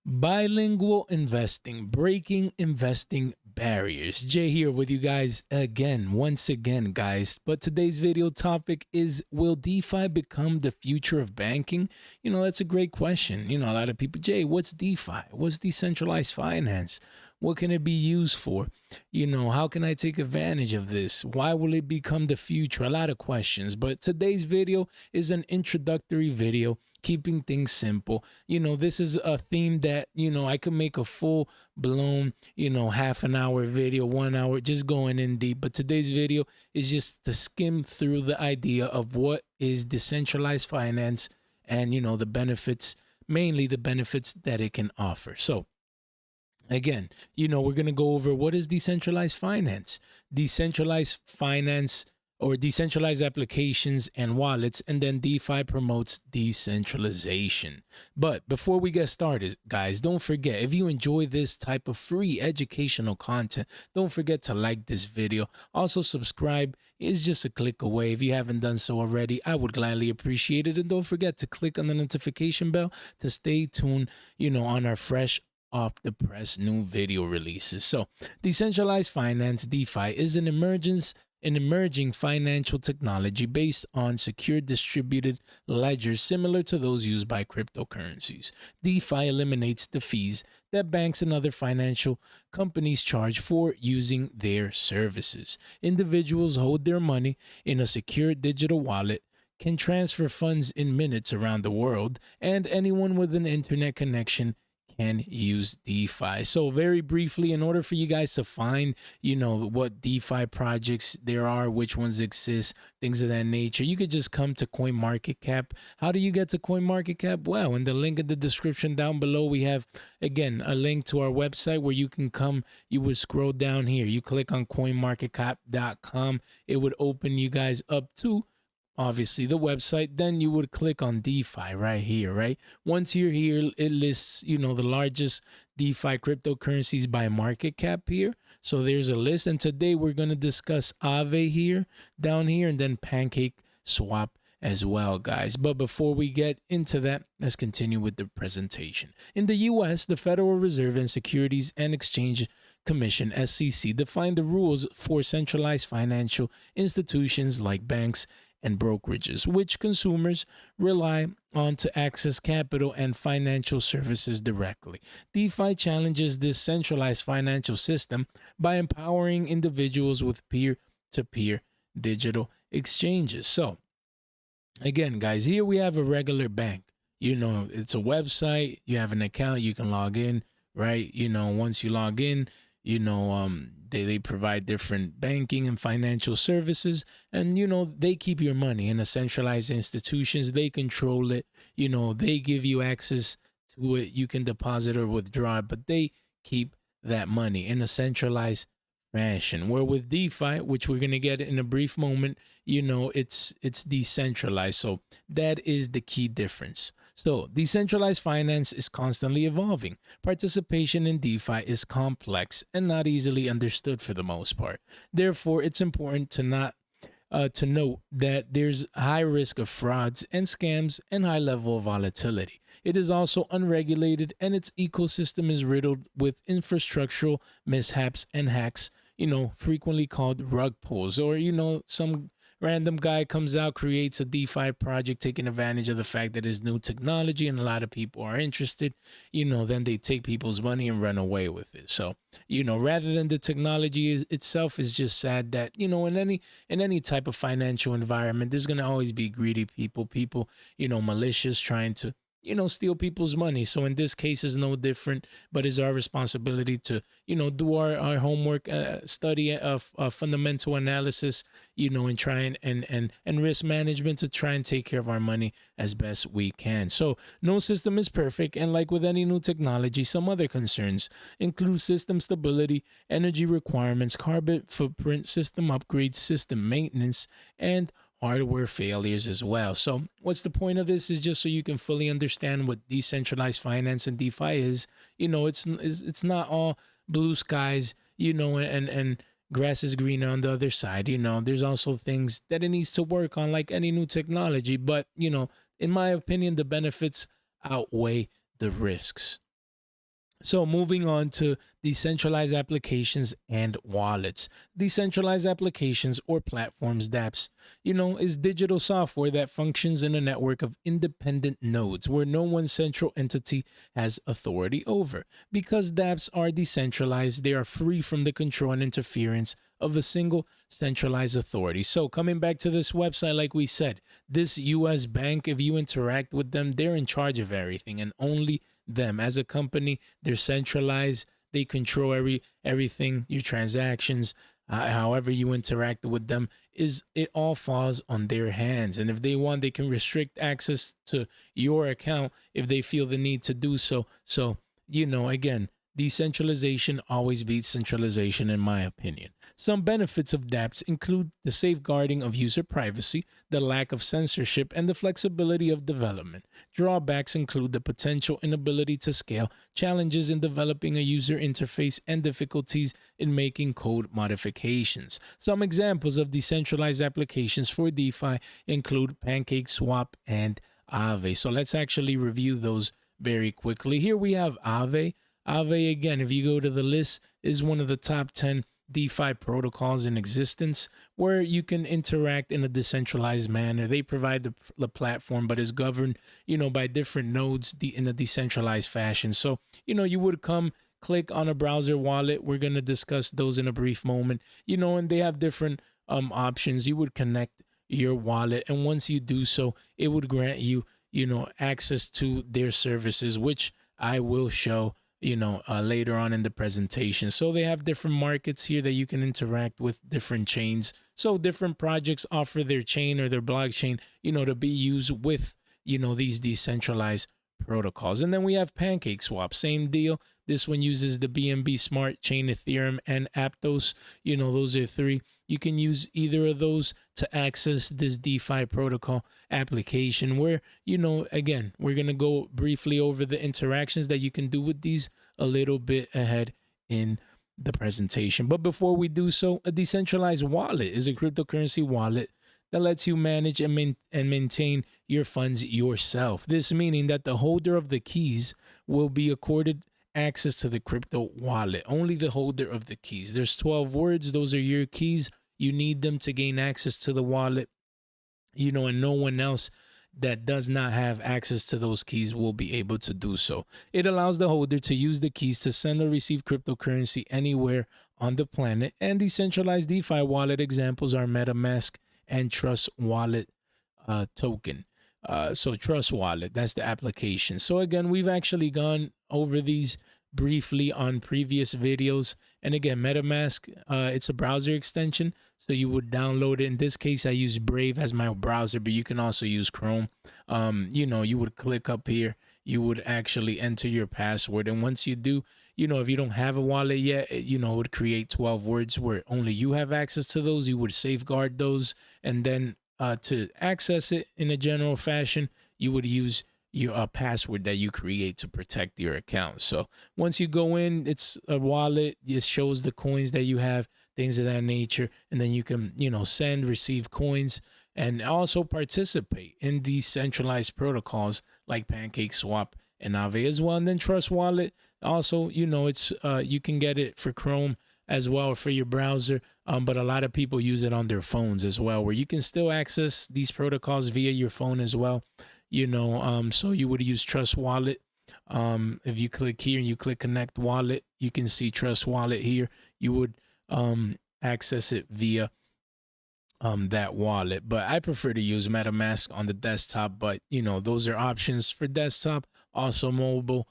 Bilingual investing, breaking investing barriers. Jay here with you guys again, once again, guys. But today's video topic is, will DeFi become the future of banking? That's a great question. A lot of people, Jay, what's DeFi? What's decentralized finance? What can it be used for? How can I take advantage of this? Why will it become the future? A lot of questions. But today's video is an introductory video, keeping things simple. This is a theme that, I could make a full blown, half an hour video, 1 hour, just going in deep. But today's video is just to skim through the idea of what is decentralized finance and, the benefits, mainly the benefits that it can offer. So, again, we're going to go over what is decentralized finance. Decentralized finance or decentralized applications and wallets, and then DeFi promotes decentralization. But before we get started, guys, don't forget, if you enjoy this type of free educational content, don't forget to like this video. Also, subscribe is just a click away. If you haven't done so already, I would gladly appreciate it. And don't forget to click on the notification bell to stay tuned, on our fresh off the press new video releases. So, decentralized finance, DeFi, is an emerging financial technology based on secure distributed ledgers similar to those used by cryptocurrencies. DeFi eliminates the fees that banks and other financial companies charge for using their services. Individuals hold their money in a secure digital wallet, can transfer funds in minutes around the world, and anyone with an internet connection can use DeFi. So very briefly, in order for you guys to find, what DeFi projects there are, which ones exist, things of that nature, you could just come to CoinMarketCap. How do you get to CoinMarketCap? Well, in the link in the description down below, we have, again, a link to our website where you can come. You would scroll down here. You click on CoinMarketCap.com. It would open you guys up to, obviously, the website. Then you would click on DeFi right here, right? Once you're here, it lists, the largest DeFi cryptocurrencies by market cap here. So there's a list. And today we're going to discuss Aave here, down here, and then Pancake Swap as well, guys. But before we get into that, let's continue with the presentation. In the US, the Federal Reserve and Securities and Exchange Commission, SEC, defined the rules for centralized financial institutions like banks and brokerages, which consumers rely on to access capital and financial services directly. DeFi challenges this centralized financial system by empowering individuals with peer-to-peer digital exchanges. So, again, guys, here we have a regular bank. It's a website, you have an account, you can log in, right? Once you log in, they provide different banking and financial services, and they keep your money in a centralized institutions. They control it. They give you access to it. You can deposit or withdraw it, but they keep that money in a centralized fashion. Where with DeFi, which we're gonna get in a brief moment, it's decentralized. So that is the key difference. So decentralized finance is constantly evolving. Participation in DeFi is complex and not easily understood for the most part. Therefore, it's important to note that there's high risk of frauds and scams and high level of volatility. It is also unregulated, and its ecosystem is riddled with infrastructural mishaps and hacks, frequently called rug pulls, or, some random guy comes out, creates a DeFi project, taking advantage of the fact that it's new technology and a lot of people are interested, then they take people's money and run away with it. So, rather than the technology itself, is just sad that, in any type of financial environment, there's going to always be greedy people, malicious, trying to, steal people's money. So in this case is no different, but it's our responsibility to, do our homework, study of fundamental analysis, and try and risk management to try and take care of our money as best we can. So no system is perfect. And like with any new technology, some other concerns include system stability, energy requirements, carbon footprint, system upgrades, system maintenance, and hardware failures as well. So what's the point of this is just so you can fully understand what decentralized finance and DeFi is. It's not all blue skies, and grass is greener on the other side. There's also things that it needs to work on, like any new technology. But, in my opinion, the benefits outweigh the risks. So moving on to decentralized applications and wallets. Decentralized applications or platforms, dApps, is digital software that functions in a network of independent nodes where no one central entity has authority over. Because dApps are decentralized, they are free from the control and interference of a single centralized authority. So coming back to this website, like we said, this US bank, if you interact with them, they're in charge of everything and only them. As a company, they're centralized. They control everything, your transactions, however you interact with them, is it all falls on their hands. And if they want, they can restrict access to your account if they feel the need to do so. So, again, decentralization always beats centralization, in my opinion. Some benefits of dApps include the safeguarding of user privacy, the lack of censorship, and the flexibility of development. Drawbacks include the potential inability to scale, challenges in developing a user interface, and difficulties in making code modifications. Some examples of decentralized applications for DeFi include PancakeSwap and Aave. So let's actually review those very quickly. Here we have Aave. Aave, again, if you go to the list, is one of the top 10 DeFi protocols in existence where you can interact in a decentralized manner. They provide the platform, but is governed, by different nodes in a decentralized fashion. So, you would click on a browser wallet. We're going to discuss those in a brief moment, and they have different options. You would connect your wallet, and once you do so, it would grant you, access to their services, which I will show later on in the presentation. So they have different markets here that you can interact with, different chains. So different projects offer their chain or their blockchain, to be used with, these decentralized protocols. And then we have PancakeSwap, same deal. This one uses the BNB Smart Chain, Ethereum, and Aptos. Those are three. You can use either of those to access this DeFi protocol application where, again, we're going to go briefly over the interactions that you can do with these a little bit ahead in the presentation. But before we do so, a decentralized wallet is a cryptocurrency wallet that lets you manage and maintain your funds yourself. This meaning that the holder of the keys will be accorded access to the crypto wallet. Only the holder of the keys. There's 12 words. Those are your keys. You need them to gain access to the wallet, and no one else that does not have access to those keys will be able to do so. It allows the holder to use the keys to send or receive cryptocurrency anywhere on the planet. And decentralized DeFi wallet examples are MetaMask and Trust Wallet token. So Trust Wallet, that's the application. So again, we've actually gone over these briefly on previous videos. And again, MetaMask, it's a browser extension. So you would download it. In this case, I use Brave as my browser, but you can also use Chrome. You would click up here. You would actually enter your password. And once you do, if you don't have a wallet yet, it would create 12 words where only you have access to those. You would safeguard those. And then to access it in a general fashion, you would use your password that you create to protect your account. So once you go in, it's a wallet. It shows the coins that you have, things of that nature. And then you can, send, receive coins, and also participate in these centralized protocols like PancakeSwap and Aave as well. And then Trust Wallet, also, it's you can get it for Chrome as well for your browser, but a lot of people use it on their phones as well, where you can still access these protocols via your phone as well. So you would use Trust Wallet. If you click here and you click Connect Wallet, you can see Trust Wallet here. You would access it via that wallet. But I prefer to use MetaMask on the desktop, but those are options for desktop, also mobile.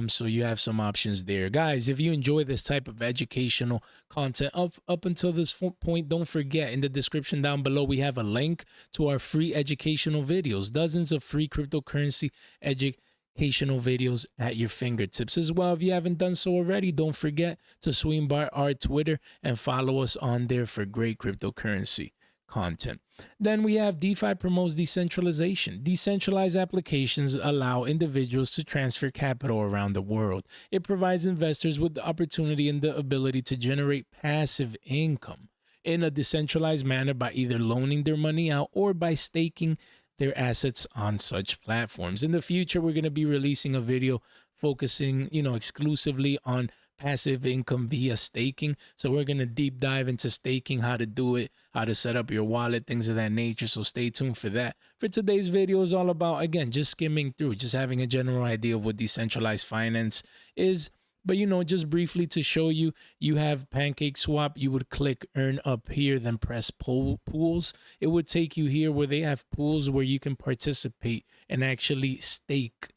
So you have some options there. Guys, if you enjoy this type of educational content up until this point, don't forget, in the description down below, we have a link to our free educational videos, dozens of free cryptocurrency educational videos at your fingertips as well. If you haven't done so already, don't forget to swing by our Twitter and follow us on there for great cryptocurrency content. Then we have DeFi promotes decentralization. Decentralized applications allow individuals to transfer capital around the world. It provides investors with the opportunity and the ability to generate passive income in a decentralized manner by either loaning their money out or by staking their assets on such platforms. In the future, we're going to be releasing a video focusing, exclusively on passive income via staking. So we're going to deep dive into staking, how to do it, how to set up your wallet, things of that nature. So stay tuned for that. For today's video is all about, again, just skimming through, just having a general idea of what decentralized finance is. But, just briefly to show you, you have Pancake Swap. You would click earn up here, then press pools. It would take you here where they have pools where you can participate and actually stake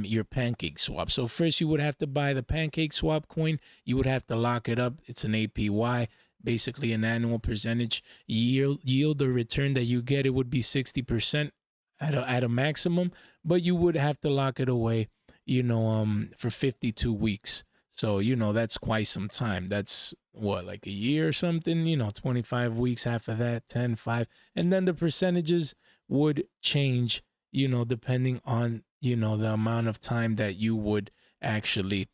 your Pancake Swap. So first you would have to buy the Pancake Swap coin. You would have to lock it up. It's an APY, basically an annual percentage yield or return that you get. It would be 60% at a maximum, but you would have to lock it away, for 52 weeks. So, that's quite some time. That's what, like a year or something, 25 weeks, half of that, 10, 5. And then the percentages would change, depending on, the amount of time that you would actually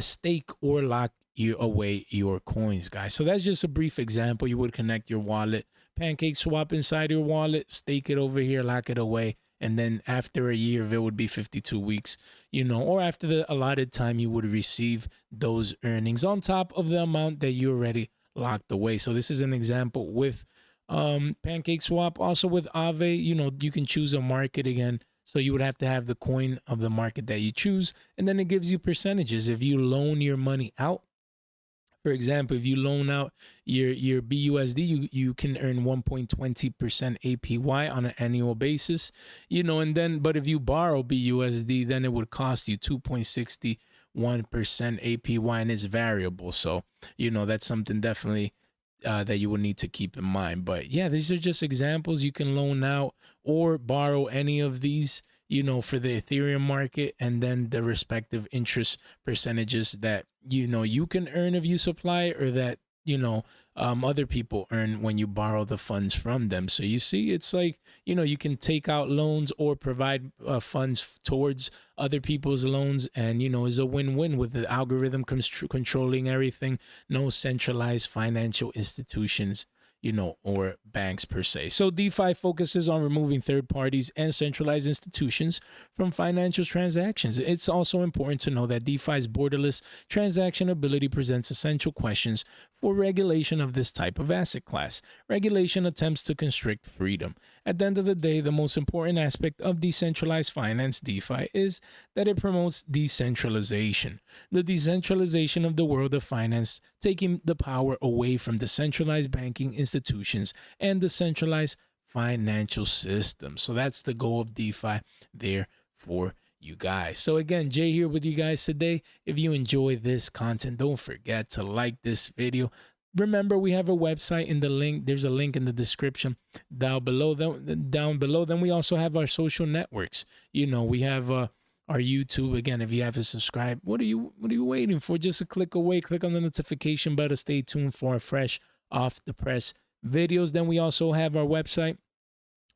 stake or lock away your coins, guys. So that's just a brief example. You would connect your wallet, Pancake Swap inside your wallet, stake it over here, lock it away. And then after a year, it would be 52 weeks, or after the allotted time, you would receive those earnings on top of the amount that you already locked away. So this is an example with Pancake Swap. Also with Aave, you can choose a market again. So you would have to have the coin of the market that you choose, and then it gives you percentages. If you loan your money out, for example, if you loan out your BUSD, you can earn 1.20% APY on an annual basis, and then, but if you borrow BUSD, then it would cost you 2.61% APY, and it's variable. So, that's something definitely that you will need to keep in mind. But yeah, these are just examples. You can loan out or borrow any of these, for the Ethereum market, and then the respective interest percentages that, you can earn if you supply, or that, other people earn when you borrow the funds from them. So you see, it's like, you can take out loans or provide funds towards other people's loans, and, is a win-win with the algorithm controlling everything. No centralized financial institutions, or banks per se. So DeFi focuses on removing third parties and centralized institutions from financial transactions. It's also important to know that DeFi's borderless transaction ability presents essential questions for regulation of this type of asset class. Regulation attempts to constrict freedom. At the end of the day, the most important aspect of decentralized finance, DeFi, is that it promotes decentralization. The decentralization of the world of finance, taking the power away from the centralized banking institutions and the centralized financial system. So that's the goal of DeFi there for you guys. So again, Jay here with you guys today. If you enjoy this content, don't forget to like this video. Remember, we have a website in the link. There's a link in the description down below. Then we also have our social networks. We have our YouTube. Again, if you haven't subscribed, what are you waiting for? Just a click away. Click on the notification bell to stay tuned for fresh off the press videos. Then we also have our website.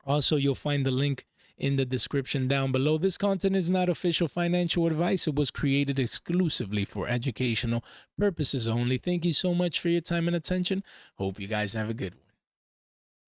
Also, you'll find the link in the description down below. This content is not official financial advice. It was created exclusively for educational purposes only. Thank you so much for your time and attention. Hope you guys have a good one.